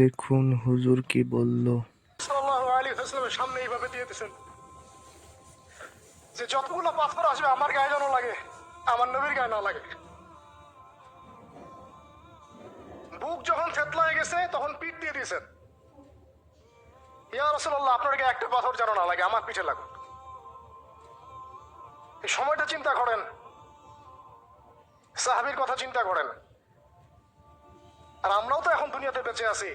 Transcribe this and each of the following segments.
দেখুন হুজুর কি বলল। সাল্লাল্লাহু আলাইহি ওয়াসাল্লামের সামনে এইভাবে দিয়ে দিয়েছেন যে যতগুলো পাথর আসবে আমার গায়ে যেন লাগে, আমার নবীর গায়ে না লাগে। বুক যখন থেতলায় গেছে তখন পিঠ দিয়ে দিয়েছেন, ইয়া রাসূলুল্লাহ আপনার গায়ে একটা পাথর যেন না লাগে, আমার পিঠে লাগুক। এই সময়টা চিন্তা করেন, সাহাবীর কথা চিন্তা করেন। আর আমরাও তো এখন দুনিয়াতে বেঁচে আছি,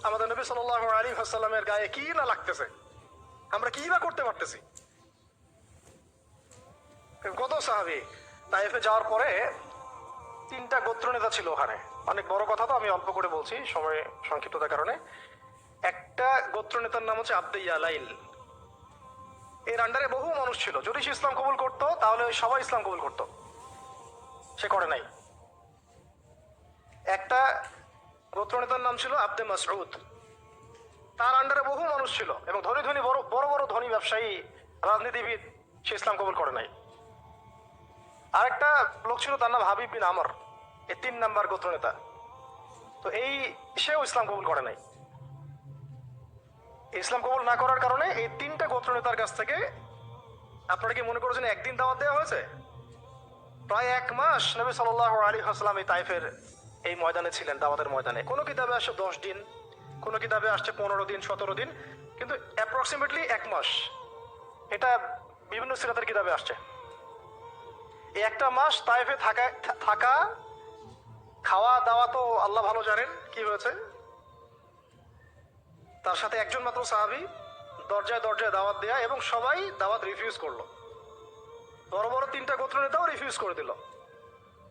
আমাদের নবী সাল্লাল্লাহু আলাইহি ওয়াসাল্লামের গায়ে কি না লাগতেছে, আমরা কি না করতে পারতেছি। কত সাহাবী তাইফে যাওয়ার পরে 3টা গোত্রনেতা ছিল ওখানে। অনেক বড় কথা তো আমি অল্প করে বলছি সময় সংক্ষিপ্ততার কারণে। একটা গোত্রনেতার নাম হচ্ছে আব্দে ইয়ালাইল। এর আন্ডারে বহু মানুষ ছিল, যদি সে ইসলাম কবুল করতো তাহলে সবাই ইসলাম কবুল করতো, সে করে নাই। একটা গোত্রনেতার নাম ছিল আব্দে মাসউদ, তার আন্ডারে বহু মানুষ ছিল এবং ধনী ধনী বড় বড় বড় ধনী ব্যবসায়ী, রাজনীতিবিদ, সে ইসলাম কবুল করে নাই। আরেকটা লোক ছিল, তার নাম হাবিব বিন আমর, এই 3 নাম্বার গোত্রনেতা। তো সেও ইসলাম কবুল করে নাই। ইসলাম কবুল না করার কারণে এই 3টা গোত্রনেতার কাছ থেকে, আপনারা কি মনে করেছেন একদিন দাওয়াত দেওয়া হয়েছে? প্রায় 1 মাস নবী সাল্লাল্লাহু আলাইহি ওয়াসাল্লাম এই তাইফের এই ময়দানে ছিলেন, দাওয়াতের ময়দানে। কোনো কিতাবে আসছে 10 দিন, কোনো কিতাবে আসছে 15 দিন, 17 দিন, কিন্তু অ্যাপ্রক্সিমেটলি 1 মাস। এটা বিভিন্ন সিরাতের কিতাবে আসছে। এই 1টা মাস তাইফে থাকা, খাওয়া দাওয়া তো আল্লাহ ভালো জানেন কি হয়েছে। তার সাথে একজন মাত্র সাহাবী দরজায় দরজায় দাওয়াত দেয়া, এবং সবাই দাওয়াত রিফিউজ করলো। বড় বড় 3টা গোত্রনেতাও রিফিউজ করে দিল।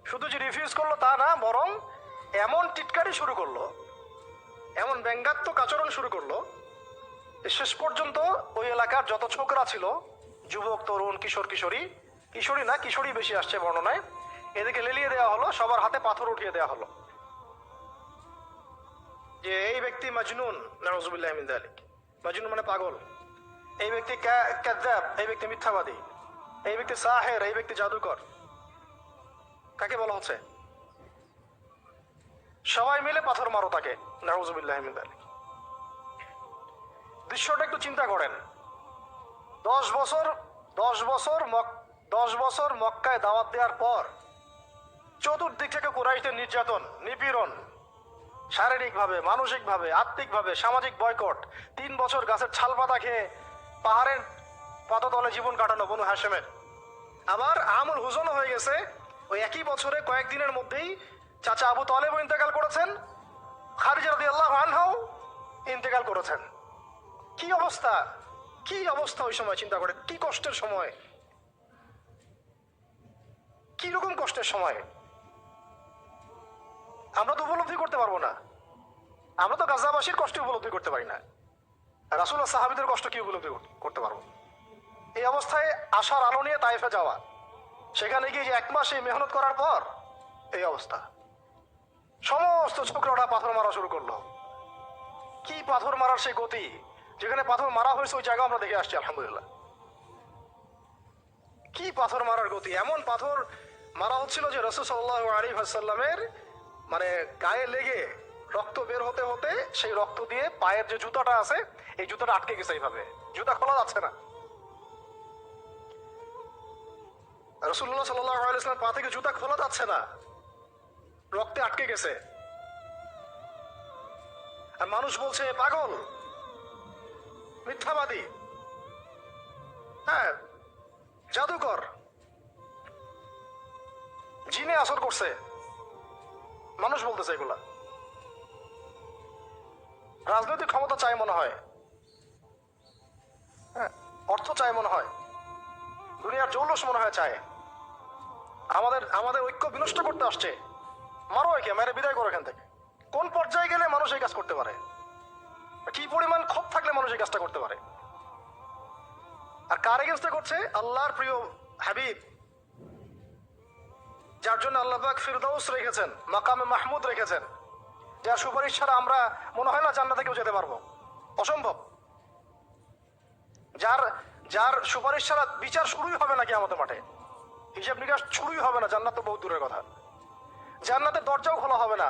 শুধু যে রিফিউজ করলো তা না, বরং এমন টিটকারি শুরু করলো, এমন ব্যঙ্গাত্মক আচরণ শুরু করলো, শেষ পর্যন্ত ওই এলাকার যত ছোকরা ছিল, যুবক তরুণ কিশোর কিশোরী, কিশোরী না কিশোরী বেশি আসছে বর্ণনায়, এদিকে লেলিয়ে দেওয়া হলো, সবার হাতে পাথর উঠিয়ে দেওয়া হলো যে এই ব্যক্তি মাজনুন, নাউযুবিল্লাহি মিন যালিক। মাজনুন মানে পাগল, এই ব্যক্তি কাযযাব, এই ব্যক্তি মিথ্যাবাদী, এই ব্যক্তি সাহের, এই ব্যক্তি জাদুকর। কাকে বলা হচ্ছে? সবাই মিলে পাথর মারো তাকে, নাউযুবিল্লাহি মিন যালিক। দৃশ্যটা একটু চিন্তা করেন। 10 বছর 10 বছর 10 বছর মক্কায় দাওয়াত দেওয়ার পর চতুর্দিক থেকে কুরাইশদের নির্যাতন, নিপীড়ন, শারীরিকভাবে, মানসিকভাবে, আত্মিকভাবে, সামাজিক বয়কট, 3 বছর গাছের ছাল পাতা খেয়ে পাহাড়ের পাদতলে জীবন কাটানো বনু হাশেমের। আবার আমুল হুজনও হয়ে গেছে, ওই একই বছরে কয়েকদিনের মধ্যেই চাচা আবু তালেবও ইন্তেকাল করেছেন, খাদিজা রাদিয়াল্লাহু আনহাও ইন্তেকাল করেছেন। কি অবস্থা, কি অবস্থা ওই সময় চিন্তা করে, কি কষ্টের সময়, কি রকম কষ্টের সময়। আমরা তো উপলব্ধি করতে পারবো না, আমরা তো গাজাবাসীর কষ্ট উপলব্ধি করতে পারি না, রাসূলুল্লাহ সাহাবীদের কষ্ট কি উপলব্ধি করতে পারবো। এই অবস্থায় আশার আলো নিয়ে তাইফে যাওয়া, সেখানে গিয়ে যে 1 মাস এই মেহনত করার পর এই অবস্থা, সমস্ত ছোকরাটা পাথর মারা শুরু করলো। কি পাথর মারার সেই গতি, যেখানে পাথর মারা হয়েছে ওই জায়গা আমরা দেখে আসছি আলহামদুলিল্লাহ। কি পাথর মারার গতি, এমন পাথর মারা হচ্ছিল যে রাসূল সাল্লাল্লাহু আলাইহি ওয়াসাল্লামের মানে গায়ে লেগে রক্ত বের হতে হতে সেই রক্ত দিয়ে পায়ের যে জুতাটা আছে এই জুতাটা আটকে গেছে, এইভাবে জুতা খোলা যাচ্ছে না। রাসূলুল্লাহ সাল্লাল্লাহু আলাইহি ওয়াসাল্লামের পা থেকে জুতা খোলা যাচ্ছে না, রক্তে আটকে গেছে। আর মানুষ বলছে পাগল, মিথ্যাবাদী, হ্যাঁ জাদুকর, জিনে আসর করছে, মানুষ বলতেছে এগুলা। রাজনৈতিক ক্ষমতা চাই মনে হয়, হ্যাঁ অর্থ চাই মনে হয়, দুনিয়ার জৌলুস মনে হয় চায়, আমাদের আমাদের ঐক্য বিনষ্ট করতে আসছে। মারো একে, মেরে বিদায় করো এখান থেকে। কোন পর্যায়ে গেলে মানুষ এই কাজ করতে পারে, কি পরিমাণ ক্ষোভ থাকলে মানুষ এই কাজটা করতে পারে। আর কার এগেন্স্টে করছে? আল্লাহর প্রিয় হাবিব, যার জন্য আল্লাহ পাক ফিরদাউস রেখেছেন, মাকামে মাহমুদ রেখেছেন, যার সুপারিশ ছাড়া আমরা মনে হয় না জান্নাতে কেউ যেতে পারবো, অসম্ভব। যার যার সুপারিশ ছাড়া বিচার শুরুই হবে না কিয়ামতের মাঠে, হিসাব নিকাশ শুরুই হবে না, জান্নাত তো বহুত দূরের কথা, জান্নাতের দরজাও খোলা হবে না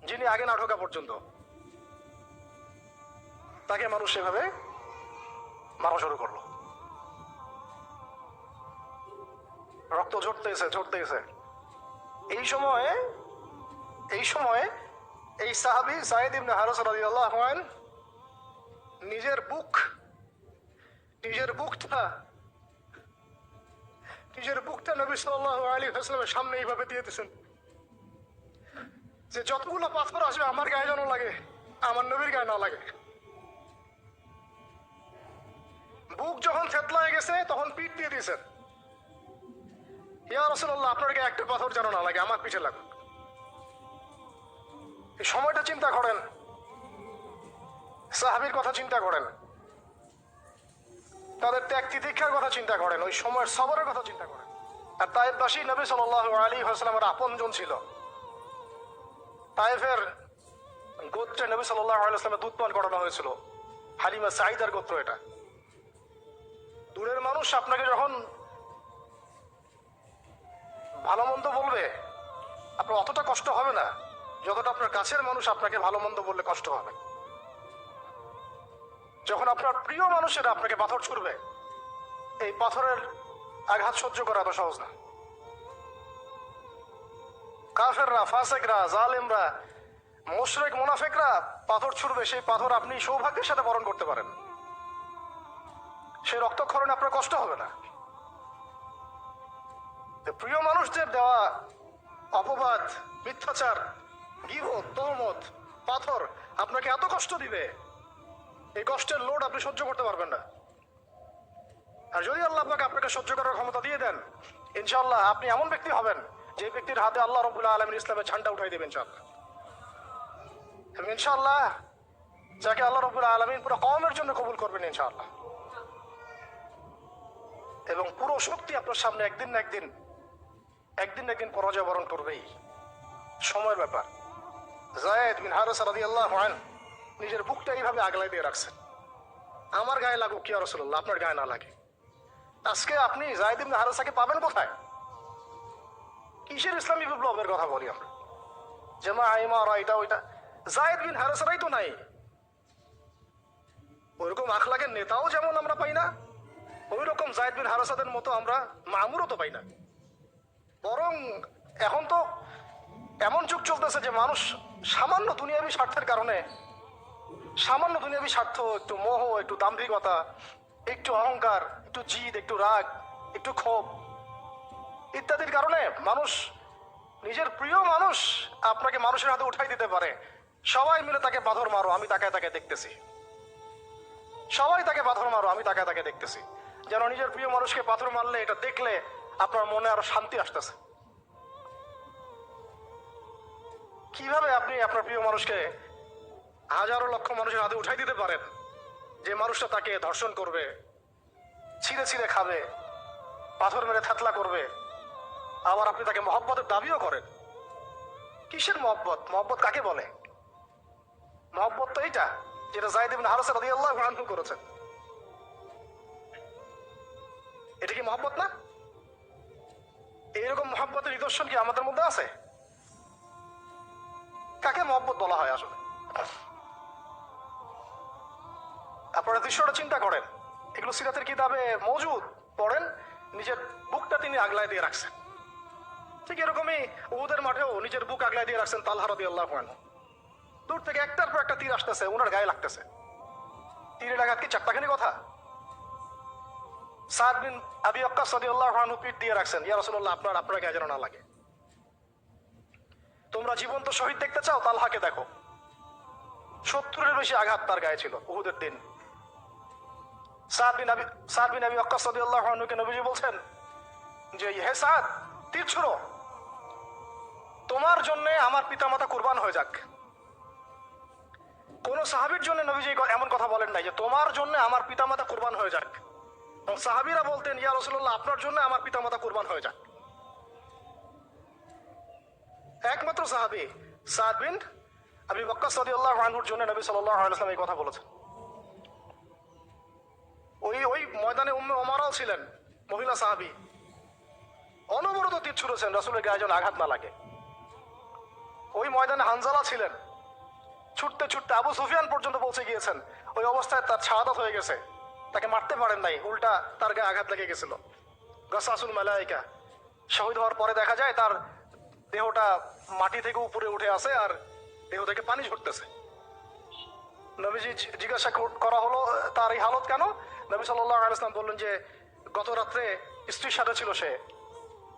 যিনি আগে না ঢোকা পর্যন্ত। তাকে মানুষ সেভাবে মারা শুরু করলো। রক্ত ঝরতেছে। এই সময়ে এই সাহাবী যায়েদ ইবনে হারেসা রাদিয়াল্লাহু আনহু নিজের বুকটা নবী সাল্লাল্লাহু আলাইহি ওয়াসাল্লামের সামনে এইভাবে দিয়ে দিয়েছেন যে যতগুলো পাথর আসবে আমার গায়ে যেন লাগে, আমার নবীর গায়ে না লাগে। বুক যখন থেতলায় গেছে তখন পিঠ দিয়ে দিয়েছেন, ইয়া রাসূলুল্লাহ আপনার গায়ে একটা পাথর যেন না লাগে, আমার পিঠে লাগুক। এই সময়টা চিন্তা করেন, সাহাবীর কথা চিন্তা করেন, তাদের ত্যাগ তিতিক্ষার কথা চিন্তা করেন, ওই সময়ের সবরের কথা চিন্তা করেন। আর তায়েফবাসী নবী সাল্লাল্লাহু আলাইহি ওয়াসাল্লামের আপনজন ছিল। তায়েফের গোত্রে নবী সাল্লাল্লাহু আলাইহি ওয়াসাল্লামের দুধ পান করানো হয়েছিল, হালিমা সাঈদার গোত্র এটা। দূরের মানুষ আপনাকে যখন ভালো মন্দ বলবে আপনার অতটা কষ্ট হবে না যতটা আপনার কাছের মানুষ আপনাকে ভালো মন্দ বললে কষ্ট হবে। যখন আপনার প্রিয় মানুষেরা আপনাকে পাথর ছুড়বে, এই পাথরের আঘাত সহ্য করা এত সহজ না। কাফেররা, ফাসেকরা, জালেমরা, মুশরিক, মুনাফিকরা পাথর ছুড়বে, সেই পাথর আপনি সৌভাগ্যের সাথে বরণ করতে পারেন, সেই রক্তক্ষরণে আপনার কষ্ট হবে না। প্রিয় মানুষদের দেওয়া অপবাদ, মিথ্যাচার, গীবত, তহমত, পাথর আপনাকে এত কষ্ট দিবে, এই কষ্টের লোড আপনি সহ্য করতে পারবেন না। আর যদি আল্লাহ আপনাকে সহ্য করার ক্ষমতা দিয়ে দেন, ইনশাআল্লাহ আপনি এমন ব্যক্তি হবেন যে ব্যক্তির হাতে আল্লাহ রাব্বুল আলামিন ইসলামের ঝান্ডা উঠাই দেবেন ইনশাআল্লাহ। এবং ইনশাআল্লাহ যাকে আল্লাহ রাব্বুল আলামিন পুরো কওমের জন্য কবুল করবেন ইনশাআল্লাহ। এবং পুরো শক্তি আপনার সামনে একদিন না একদিন পরাজয় বরণ করবেই, সময়ের ব্যাপার। যায়েদ বিন হারেসা রাদিয়াল্লাহু আনহু নিজের বুকটা এইভাবে আগলায় দিয়ে রাখছেন, আমার গায়ে লাগুক ইয়া রাসূলুল্লাহ, আপনার গায়ে না লাগে। আজকে আপনি যায়েদ বিন হারেসাকে পাবেন কোথায়? কিসের ইসলামী বিপ্লবের কথা বলি আমরা? জামা ইমারা এটা ওইটা, যায়েদ বিন হারেসারাই তো নাই। ওইরকম আখলাকের নেতাও যেমন আমরা পাই না, ওই রকম যায়েদ বিন হারেসাদের মতো আমরা মামুরও তো পাই না। বরং এখন তো এমন যুগ চলতেছে যে মানুষ সামান্য দুনিয়াবী স্বার্থের কারণে, সামান্য দুনিয়াবী স্বার্থ, একটু মোহ, একটু দাম্ভিকতা, একটু অহংকার, একটু জিদ, একটু রাগ, একটু ক্ষোভ ইত্যাদির কারণে মানুষ, নিজের প্রিয় মানুষ আপনাকে মানুষের হাতে উঠাই দিতে পারে। সবাই মিলে তাকে পাথর মারো, আমি তাকে দেখতেছি। সবাই তাকে পাথর মারো, আমি তাকে দেখতেছি। যেন নিজের প্রিয় মানুষকে পাথর মারলে এটা দেখলে আপনার মনে আরো শান্তি আসতেছে। কিভাবে আপনি আপনার প্রিয় মানুষকে হাজারো লক্ষ মানুষের হাতে উঠাই দিতে পারেন, যে মানুষটা তাকে ধর্ষণ করবে, ছিঁড়ে খাবে, পাথর মেরে থাতলা করবে, আবার আপনি তাকে মহব্বতের দাবিও করেন? কিসের মহব্বত? মহব্বত কাকে বলে? মহব্বত তো এইটা যেটা যায়েদ ইবনে হারেসা রাদিয়াল্লাহু আনহু করেছেন। এটা কি মহব্বত না? এইরকম মহব্বতের নিদর্শন কি আমাদের মধ্যে আছে? কাকে মহব্বত বলা হয় আসলে? আপনারা দৃশ্যটা চিন্তা করেন, এগুলো সিরাতের কিতাবে মওজুদ, পড়েন। নিজের বুকটা তিনি আগলায় দিয়ে রাখছেন। ঠিক এরকমই উহুদের মাঠেও নিজের বুক আগলায় দিয়ে রাখছেন তালহা রাদিয়াল্লাহু আনহু। দূর থেকে একটার পর একটা তীর আসতেছে, ওনার গায়ে লাগতেছে। তীরের আঘাত কি চারটাখানি কথা? সাদ বিন আবি ওয়াক্কাস রাদিয়াল্লাহু আনহু পিঠ দিয়ে রাখছেন, ইয়া রাসূলুল্লাহ আপনার গায়ে যেন না লাগে। তোমরা জীবন্ত শহীদ দেখতে চাও? তালহাকে দেখো, 70-এর বেশি আঘাত তার গায়ে ছিল উহুদের দিন। সাদ বিন আবি ওয়াক্কাস রাদিয়াল্লাহু আনহুকে নবীজি বলছেন যে হে সাদ, তীর ছুড়ো, তোমার জন্য আমার পিতামাতা কুরবান হয়ে যাক। কোন সাহাবীর জন্য নবীজি এমন কথা বলেন নাই যে তোমার জন্য আমার পিতামাতা কুরবান হয়ে যাক। এবং সাহাবীরা বলতেন ইয়া রাসূলুল্লাহ আপনার জন্য আমার পিতামাতা কুরবান হয়ে যাক। একমাত্র সাহাবী সাদ বিন আবি ওয়াক্কাস রাদিয়াল্লাহু আনহুর জন্য নবী সাল্লাল্লাহু আলাইহি ওয়াসাল্লাম এই কথা বলেছেন। ওই ময়দানে উম্মে ওমারাও ছিলেন, মহিলা সাহাবী, অনবরত তীর ছুড়েছেন রাসূলের গায়ে যেন আঘাত না লাগে। ওই ময়দানে হানজালা ছিলেন, ছুটতে ছুটতে আবু সুফিয়ান পর্যন্ত পৌঁছে গিয়েছেন। ওই অবস্থায় তার শাহাদাত হয়ে গেছে, তাকে মারতে পারেন নাই, উল্টা তার গায়ে আঘাত লেগে গেছিল। গাসাসুল মালাইকা। শহীদ হওয়ার পরে দেখা যায় তার দেহটা মাটি থেকে উপরে উঠে আসে আর দেহ থেকে পানি ঝরতেছে। নবীজি জিজ্ঞাসা করা হলো তার এই হালত কেন? নবী সাল্লাল্লাহু আলাইহি ওয়াসাল্লাম বললেন যে গত রাত্রে স্ত্রীর সাথে ছিল সে,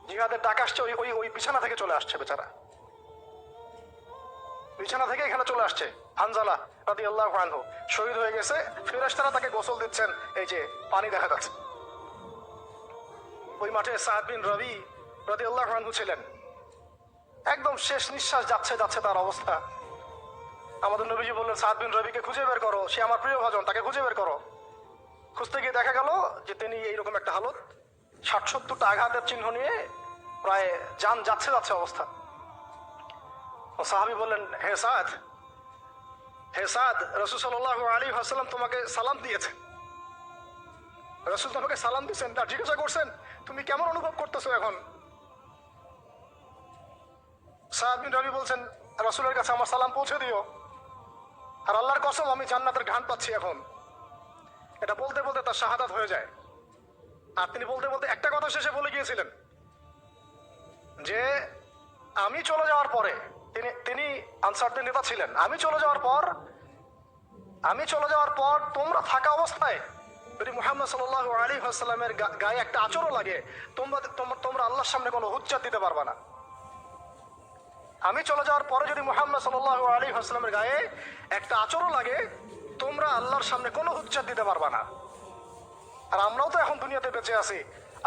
জিহাদের ডাক আসছে, ওই ওই ওই বিছানা থেকে চলে আসছে, বেচারা বিছানা থেকে এখানে চলে আসছে। হানজালা রাদিয়াল্লাহু আনহু শহীদ হয়ে গেছে, ফেরেশতারা তাকে গোসল দিচ্ছেন, এই যে পানি দেখা যাচ্ছে। ওই মাঠে সাদ বিন রবি রাদিয়াল্লাহু আনহু ছিলেন, একদম শেষ নিঃশ্বাস যাচ্ছে যাচ্ছে তার অবস্থা। আমাদের নবীজি বললেন সাদ বিন রবিকে খুঁজে বের করো, সে আমার প্রিয় ভাজন, তাকে খুঁজে বের করো। খুঁজতে গিয়ে দেখা গেল যে তিনি এইরকম একটা হালত, ৬০-৭০টা আঘাতের চিহ্ন নিয়ে প্রায় জান যাচ্ছে যাচ্ছে অবস্থা। ও সাহাবী বললেন, হে সাদ, হে সাদ, রাসূল সাল্লাল্লাহু আলাইহি ওয়াসাল্লাম তোমাকে সালাম দিয়েছে। রাসূল তোমাকে সালাম দিয়েছেন, তার জিজ্ঞাসা করছেন তুমি কেমন অনুভব করতেছো এখন? সাদ বিন রবি বলছেন, রাসূলের কাছে আমার সালাম পৌঁছে দিও, আর আল্লাহর কসম আমি জান্নাতের ঘ্রাণ পাচ্ছি এখন। এটা বলতে বলতে তার শাহাদাত হয়ে যায়। আর তিনি বলতে বলতে একটা কথা শেষে বলে গিয়েছিলেন যে আমি চলে যাওয়ার পরে, তিনি আনসারদের নেতা ছিলেন, আমি চলে যাওয়ার পর তোমরা থাকা অবস্থায় যদি মুহাম্মদ সাল্লাল্লাহু আলাইহি ওয়াসাল্লামের গায়ে একটা আঁচড়ও লাগে, তোমরা আল্লাহর সামনে কোনো হুজ্জাত দিতে পারবে না। আমি চলে যাওয়ার পরে যদি মুহাম্মদ সাল্লাল্লাহু আলাইহি ওয়াসাল্লামের গায়ে একটা আঁচড়ও লাগে, তোমরা আল্লাহর সামনে কোনো হুজ্জাত দিতে পারবে না। আর আমরাও তো এখন দুনিয়াতে বেঁচে আছি,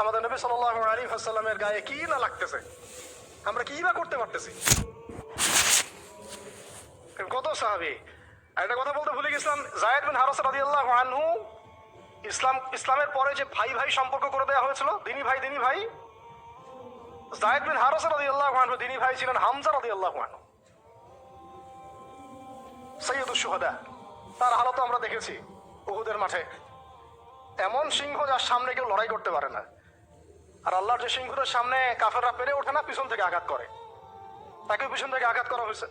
আমাদের নবী সাল্লাল্লাহু আলাইহি ওয়াসাল্লামের গায়ে কি না লাগতেছে, আমরা কি বা করতে পারতেছি। কত সাহাবী। একটা কথা বলতে ভুলে গেছিলাম, যায়েদ বিন হারেসা রাদিয়াল্লাহু আনহু, ইসলামের পরে যে ভাই ভাই সম্পর্ক করে দেওয়া হয়েছিল, দিনী ভাই, যায়েদ বিন হারেসা রাদিয়াল্লাহু আনহু দিনী ভাই ছিলেন হামজা রাদিয়াল্লাহু আনহু, সাইয়্যিদুশ শুহাদা। তার হালত আমরা দেখেছি উহুদের মাঠে। এমন সিংহ যার সামনে কেউ লড়াই করতে পারে না। আর আল্লাহর যে সিংহদের সামনে কাফেররা পেরে ওঠে না, পিছন থেকে আঘাত করে, তাকে পিছন থেকে আঘাত করা হয়েছে।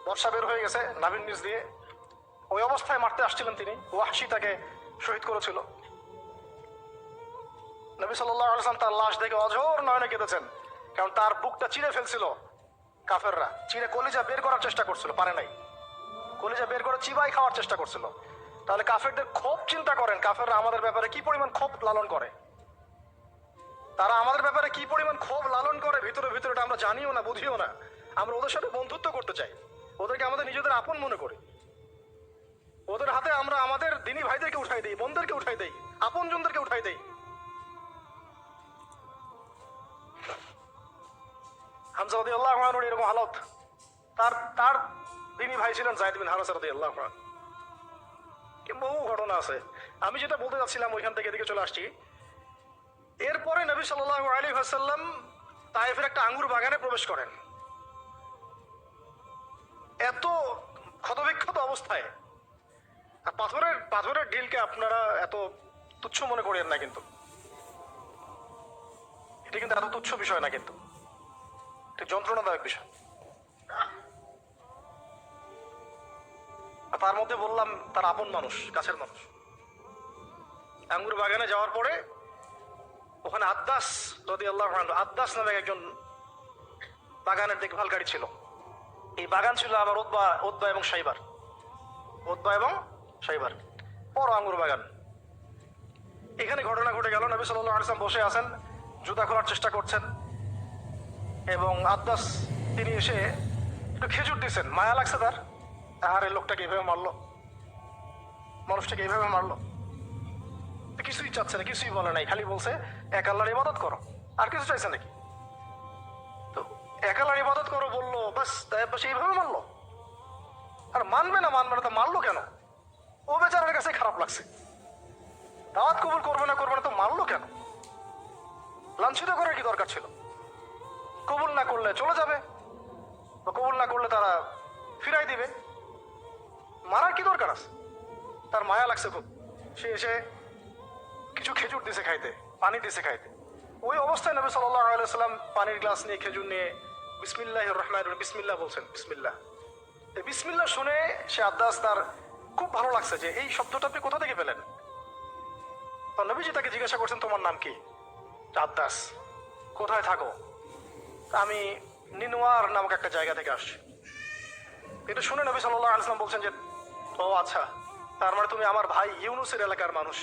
বর্ষা বের হয়ে গেছে নাভির নিচ দিয়ে, ওই অবস্থায় মারতে আসছিলেন তিনি, ওয়াহশী তাকে শহীদ করেছিল। নবী সাল্লাল্লাহু আলাইহি ওয়াসাল্লাম তার লাশ দেখে অঝোর নয়নে কেঁদেছেন, কারণ তার বুকটা চিরে ফেলছিল কাফেররা, চিরে কলিজা বের করার চেষ্টা করছিল, পারে নাই। কলিজা বের করে চিবাই খাওয়ার চেষ্টা করছিল। তাহলে কাফেরদের ক্ষোভ চিন্তা করেন, কাফেররা আমাদের ব্যাপারে কি পরিমাণ ক্ষোভ লালন করে, তারা আমাদের ব্যাপারে কি পরিমাণ ক্ষোভ লালন করে ভিতরে ভিতরে আমরা জানিও না, বুঝিও না। আমরা ওদের সাথে বন্ধুত্ব করতে চাই, ওদেরকে আমাদের নিজেদের আপন মনে করি, ওদের হাতে আমরা আমাদের দিনী ভাইদেরকে উঠাই দেই, বোনদেরকে উঠাই দেই, আপন জনদেরকে উঠাই দেই। হামজা রাদিয়াল্লাহু আনহুর এরকম হালত। তার দিনী ভাই ছিলেন যায়েদ বিন হারেসা রাদিয়াল্লাহু আনহু। বহু ঘটনা আছে, আমি যেটা বলতে যাচ্ছিলাম ওইখান থেকে এদিকে চলে আসছি। এরপরে নবী সাল্লাল্লাহু আলাইহি ওয়াসাল্লাম তায়েফের একটা আঙ্গুর বাগানে প্রবেশ করেন, এত ক্ষতবিক্ষত অবস্থায়। আর পাথরের ঢিলকে আপনারা এত তুচ্ছ মনে করেন না, কিন্তু এটা কিন্তু এত তুচ্ছ বিষয় না, কিন্তু এটা যন্ত্রণাদায়ক বিষয়। তার মধ্যে বললাম তার আপন মানুষ, কাছের মানুষ। আঙ্গুর বাগানে যাওয়ার পরে ওখানে আদ্দাস রাদিয়াল্লাহু আনহু, আদ্দাস নামে একজন বাগানের দেখভালকারী ছিল। এই বাগান ছিল আবার উতবা এবং শাইবার, বড় আঙ্গুর বাগান। এখানে ঘটনা ঘটে গেল, নবী সাল্লাল্লাহু আলাইহি ওয়াসাল্লাম বসে আছেন, জুতা খোলার চেষ্টা করছেন, এবং আদ্দাস তিনি এসে একটু খেজুর দিচ্ছেন। মায়া লাগছে তার, আরে লোকটাকে এইভাবে মারলো, মানুষটাকে এইভাবে মারলো। কিছুই চাচ্ছে না, কিছুই বলে নাই, খালি বলছে এক আল্লাহর ইবাদত করো, আর কিছু চাইছে নাকি? তো এক আল্লাহর ইবাদত করো বললো, বাস তাই পাশে এইভাবে মারলো। আর মানবে না তো মারলো কেন? ও বেচারের কাছে খারাপ লাগছে, দাওয়াত কবুল করবে না তো মারলো কেন? লাঞ্ছিত করার কি দরকার ছিল? কবুল না করলে চলে যাবে, বা কবুল না করলে তারা ফিরাই দিবে, মারার কি দরকার আছে? তার মায়া লাগছে খুব, সে এসে কিছু খেজুর দিছে খাইতে, পানি দিছে খাইতে। ওই অবস্থায় নবী সাল্লাল্লাহু আলাইহি ওয়াসাল্লাম পানির গ্লাস নিয়ে, খেজুর নিয়ে বিসমিল্লাহির রহমানির রহিম, বিসমিল্লাহ বলছেন, বিসমিল্লাহ। এই বিসমিল্লাহ শুনে সে আদ্দাস তার খুব ভালো লাগছে যে এই শব্দটা আপনি কোথা থেকে পেলেন। তো নবীজি তাকে জিজ্ঞাসা করছেন তোমার নাম কি? আদ্দাস। কোথায় থাকো? আমি নিনোয়ার নামক একটা জায়গা থেকে আসছি। এটা শুনে নবী সাল্লাল্লাহু আলাইহি ওয়াসাল্লাম বলছেন যে ও আচ্ছা, তার মানে তুমি আমার ভাই ইউনুসের এলাকার মানুষ।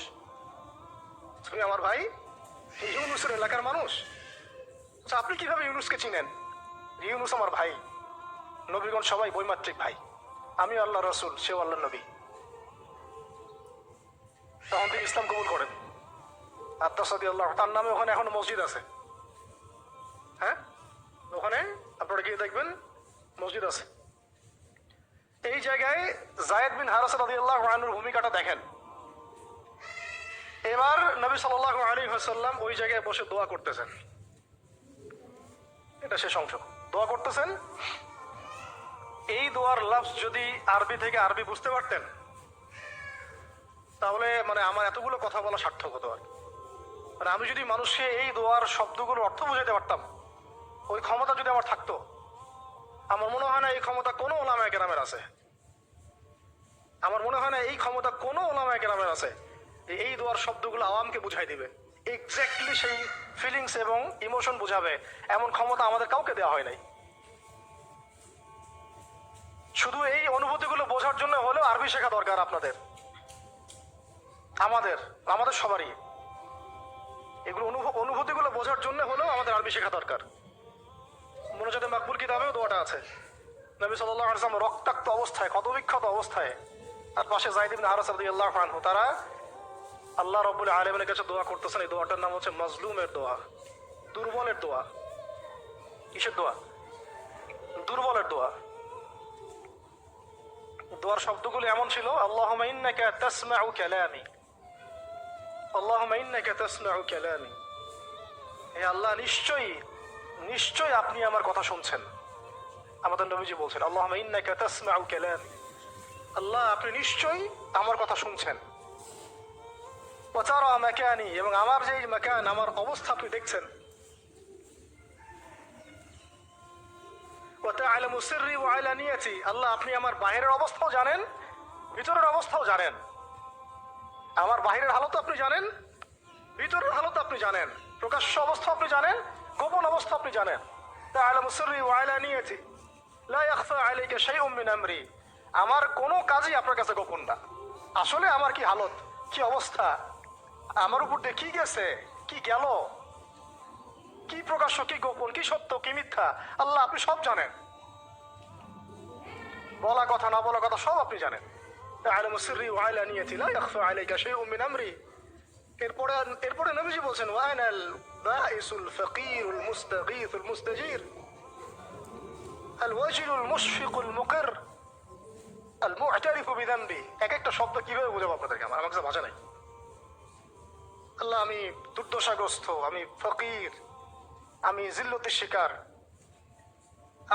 তুমি আমার ভাই ইউনুসের এলাকার মানুষ। আচ্ছা, আপনি কিভাবে ইউনুসকে চিনেন? ইউনুস আমার ভাই। নবীগণ সবাই বৈমাত্রিক ভাই। আমি আল্লাহ রসুল, সেও আল্লাহ নবী। তখন তিনি ইসলাম কবুল করেন। আদ্দাস রাদিয়াল্লাহু তার নামে ওখানে এখনো মসজিদ আছে। হ্যাঁ, ওখানে আপনারা গিয়ে দেখবেন মসজিদ আছে। এই জায়গায় যায়েদ বিন হারেসা রাদিয়াল্লাহু আনহুর ভূমিকাটা দেখেন। এবার নবী সাল্লাল্লাহু আলাইহি ওয়াসাল্লাম ওই জায়গায় বসে দোয়া করতেছেন। এটা শেষ অংশ। দোয়া করতেছেন। এই দোয়ার লফজ যদি আরবি থেকে আরবি বুঝতে পারতেন তাহলে মানে আমার এতগুলো কথা বলা সার্থক হতো। আর মানে আমি যদি মানুষকে এই দোয়ার শব্দগুলোর অর্থ বুঝাতে পারতাম, ওই ক্ষমতা যদি আমার থাকতো, আমার মনে হয় না এই ক্ষমতা কোনো ওলামায়ে কেরামের আছে। আমার মনে হয় না এই ক্ষমতা কোনো ওলামায়ে কেরামের আছে এই দোয়ার শব্দগুলো আওয়ামকে বুঝাই দিবে, এক্স্যাক্টলি সেই ফিলিংস এবং ইমোশন বুঝাবে, এমন ক্ষমতা আমাদের কাউকে দেওয়া হয় নাই। শুধু এই অনুভূতিগুলো বোঝার জন্য হলেও আরবি শেখা দরকার আপনাদের, আমাদের সবারই। এগুলো অনুভূতিগুলো বোঝার জন্য হলেও আমাদের আরবি শেখা দরকার। মুনাজাতে মাকবুল কিতাবেও দোয়াটা আছে। নবী সাল্লাল্লাহু আলাইহি ওয়াসাল্লাম রক্তাক্ত অবস্থায়, ক্ষতবিক্ষত অবস্থায়, তার পাশে যায়েদ ইবনে হারেসা রাদিয়াল্লাহু আনহু, তারা আল্লাহ রাব্বুল আলামিনের কাছে দোয়া করতেছেন। এই দোয়াটার নাম হচ্ছে মাজলুমের দোয়া, দুর্বলের দোয়া। কিসের দোয়া? দুর্বলের দোয়া। দোয়ার শব্দগুলো এমন ছিল, আল্লাহুম্মা ইন্নাকা তাসমাউ কালামি, আল্লাহুম্মা ইন্নাকা তাসমাউ কালামি। হে আল্লাহ, নিশ্চয়ই আপনি আমার কথা শুনছেন। আমাদের নবীজি বলছেন আল্লাহুম্মা ইন্নাকা তাসমাউ কালামি, আল্লাহ আপনি নিশ্চয়ই আমার কথা শুনছেন। ওয়া তারা মাকানি, এবং আমার যে মাকান, আমার অবস্থা আপনি দেখছেন। ওয়া তা'লামু সিররি ওয়া আলানিয়াতি, আল্লাহ আপনি আমার বাহিরের অবস্থাও জানেন, ভিতরের অবস্থাও জানেন। আমার বাহিরের হালত আপনি জানেন, ভিতরের হালত আপনি জানেন, প্রকাশ্য অবস্থা আপনি জানেন, গোপন অবস্থা আপনি জানেন। তা'লামু সিররি ওয়া আলানিয়াতি লা ইয়াখফা আলাইকা শাইউম মিন আমরি, আমার কোনো কাজই আপনার কাছে গোপন না। আসলে আমার কি হালত, কি অবস্থা, আমার উপর দিয়ে কি গেছে, কি গেল, কি প্রকাশ্য, কি গোপন, কি সত্য, কি মিথ্যা, আল্লাহ আপনি সব জানেন। বলা কথা না বলা কথা সব আপনি জানেন। তা'লামু সিররি ওয়া আলানিয়াতি লা ইয়াখফা আলাইকা শাইউম মিন আমরি। এরপরে নবীজি বলছেন ওয়া আনাল বাইসুল ফাকিরুল মুস্তাগীথুল মুস্তাজির আল ওয়াজিলুল মুশফিকুল মুকির আল মু'তারিফু বিযানবি। এক একটা শব্দ কিভাবে বোঝাবো আপনাদেরকে, আমার কাছে ভাষা নাই। আল্লাহ আমি দুর্দশাগ্রস্ত, আমি ফকির, আমি জিল্লতের শিকার,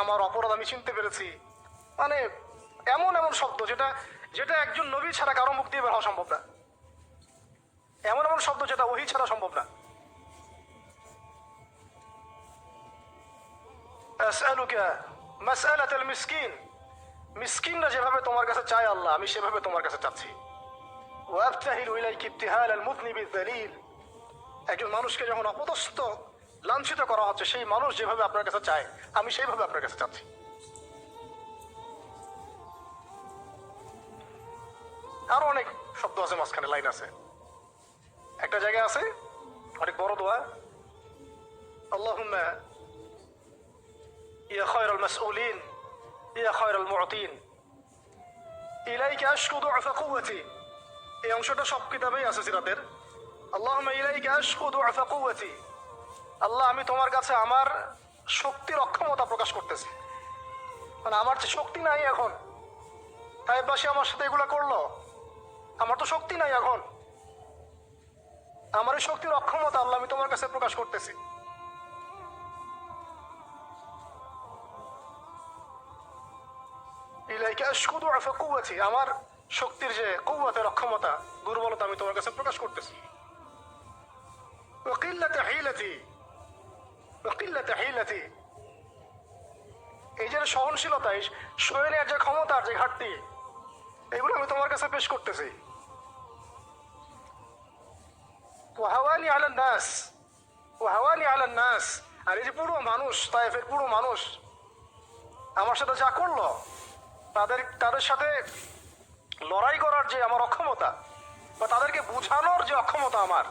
আমার অপরাধ আমি চিনতে পেরেছি। মানে এমন এমন শব্দ যেটা একজন নবী ছাড়া কারো মুখ দিয়ে বের হওয়া সম্ভব না। এমন এমন শব্দ যেটা ওহী ছাড়া সম্ভব না। আসআলুকা মাসআলাতাল মিসকিন, মিসকিনরা যেভাবে তোমার কাছে চায় আল্লাহ, আমি সেভাবে তোমার কাছে চাচ্ছি। ওয়া আবতাহিলু ইলাইকা ইবতিহালাল মুযনিবিয যালিল, একজন মানুষকে যখন অপদস্থ, লাঞ্ছিত করা হচ্ছে, সেই মানুষ যেভাবে আপনার কাছে চায়, আমি সেইভাবে আপনার কাছে চাচ্ছি। আরো অনেক শব্দ আছে, মাঝখানে লাইন আছে। একটা জায়গায় আছে অনেক বড় দোয়া, আল্লাহুম্মা ইয়া খায়রাল মাসউলিন ইয়া খায়রাল মু'তিন ইলাইকা আশকু দু'ফা কুওয়াতি। এই অংশটা সব কিতাবেই আছে সিরাতের। আল্লাহুম্মা ইলাইকা আশকু দু'ফা কুওয়াতি, আল্লাহ আমি তোমার কাছে আমার শক্তির অক্ষমতা প্রকাশ করতেছি। মানে আমার যে শক্তি নাই এখন, তাইবাসী আমার সাথে এগুলা করলো, আমার তো শক্তি নাই এখন, আমার এই শক্তির অক্ষমতা আল্লাহ আমি তোমার কাছে প্রকাশ করতেছি। ইলাইকা আশকু দু'ফা কুওয়াতি, আমার শক্তির যে কুওয়াতের অক্ষমতা, দুর্বলতা আমি তোমার কাছে প্রকাশ করতেছি। ওয়া কিল্লাতা হিলাতি, ওয়া কিল্লাতা হিলাতি, এই যে সহনশীলতা, এই সহনের যে ক্ষমতার যে ঘাটতি, এগুলো আমি তোমার কাছে পেশ করতেছি। ওয়াহাওয়ানি আলান নাস, ওয়াহাওয়ানি আলান নাস। আর এই যে পুরো মানুষ, তায়েফের পুরো মানুষ আমার সাথে যা করলো, তাদের সাথে লড়াই করার যে আমার অক্ষমতা, বা তাদেরকে বুঝানোর যে অক্ষমতা আমার,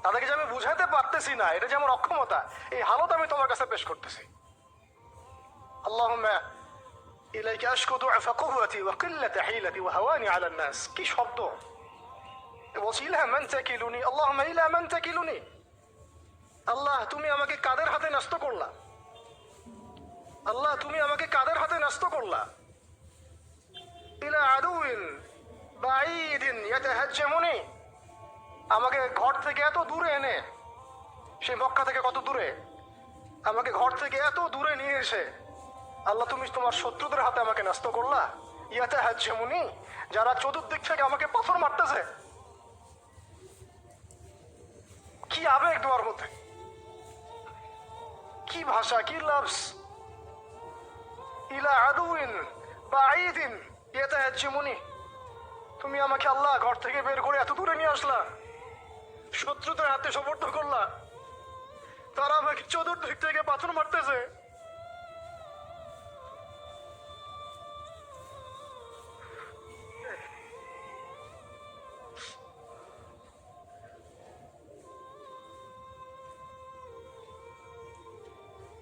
তাদেরকে যে আমি বুঝাতে পারতেছি না, এটা যে আমার অক্ষমতা, এই হালত আমি তোমার কাছে পেশ করতেছি। আল্লাহুম্মা ইলাইকা আশকু দুআফা কুওয়াতি ওয়া কিল্লাতা হিলাতি ওয়া হাওয়ানি আলান নাস। কি শব্দ! বলছি ইলা মান তাকিলুনি, আল্লাহুম্মা ইলা মান তাকিলুনি। আল্লাহ, তুমি আমাকে কাদের হাতে ন্যস্ত করলা? আল্লাহ, তুমি আমাকে কাদের হাতে ন্যস্ত করলা? ইলা আদুইন বাঈদিন ইয়াতাহাজ্জামুনি। আমাকে ঘর থেকে এত দূরে এনে, সেই মক্কা থেকে কত দূরে, আমাকে ঘর থেকে এত দূরে নিয়ে এসে আল্লাহ তুমি তোমার শত্রুদের হাতে আমাকে ন্যস্ত করলা। ইয়াতাহাজ্জামুনি, যারা চতুর্দিক থেকে আমাকে পাথর মারতেছে। কি আবেগ তোমার মধ্যে, কি ভাষা, কি লাফজ! ইলা আদুইন বাঈদিন ইয়াতাহাজ্জামুনি, তুমি আমাকে আল্লাহ ঘর থেকে বের করে এত দূরে নিয়ে আসলা, শত্রুদের হাতে সোপর্দ করলা, তারা আমাকে চতুর্দিক থেকে পাথর মারতেছে।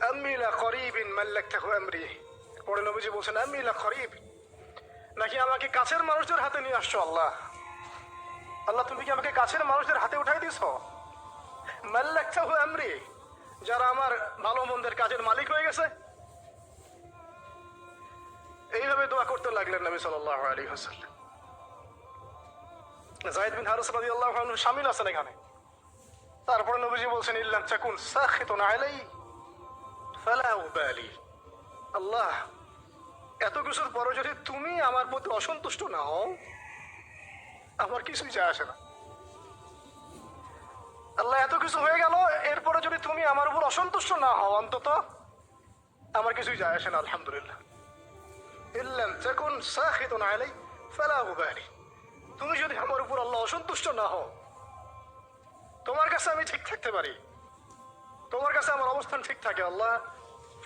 আম্মি লা করিবিন মাল্লাকতাহু আমরি। পরে নবীজি বলছেন আম্মি লা করিব, নাকি আমাকে কাছের মানুষদের হাতে নিয়ে আসছো আল্লাহ? আল্লাহ, তুমি কি আমাকে কাছের মানুষদের হাতে উঠাই দিছ? মাল্লাকতাহু আমরি, যারা আমার ভালো মন্দের কাজের মালিক হয়ে গেছে। এইভাবে দোয়া করতে লাগলেন নবী সাল্লাল্লাহু আলাইহি ওয়াসাল্লাম। যায়েদ বিন হারিস রাদিয়াল্লাহু আনহু শামিল আছেন এখানে। তারপরে নবীজি বলছেন ইল্লাম তাকুন সাখিতুন আলাই ফালা উবালি। আল্লাহ, এত কিছুর পরে যদি তুমি আমার প্রতি অসন্তুষ্ট না হও, আমার কিছুই যায় আসে না। আল্লাহ, এত কিছু হয়ে গেল, এরপরে যদি তুমি আমার উপর অসন্তুষ্ট না হও, অন্তত আমার কিছুই যায় আসে না। আলহামদুলিল্লাহ। ইল্লাম তাকুন সাখিতুন আলাই ফালা উবালি, তুমি যদি আমার উপর আল্লাহ অসন্তুষ্ট না হও, তোমার কাছে আমি ঠিক থাকতে পারি, তোমার কাছে আমার অবস্থান ঠিক থাকে আল্লাহ,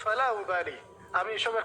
ফালা উবালি, আমি এসবের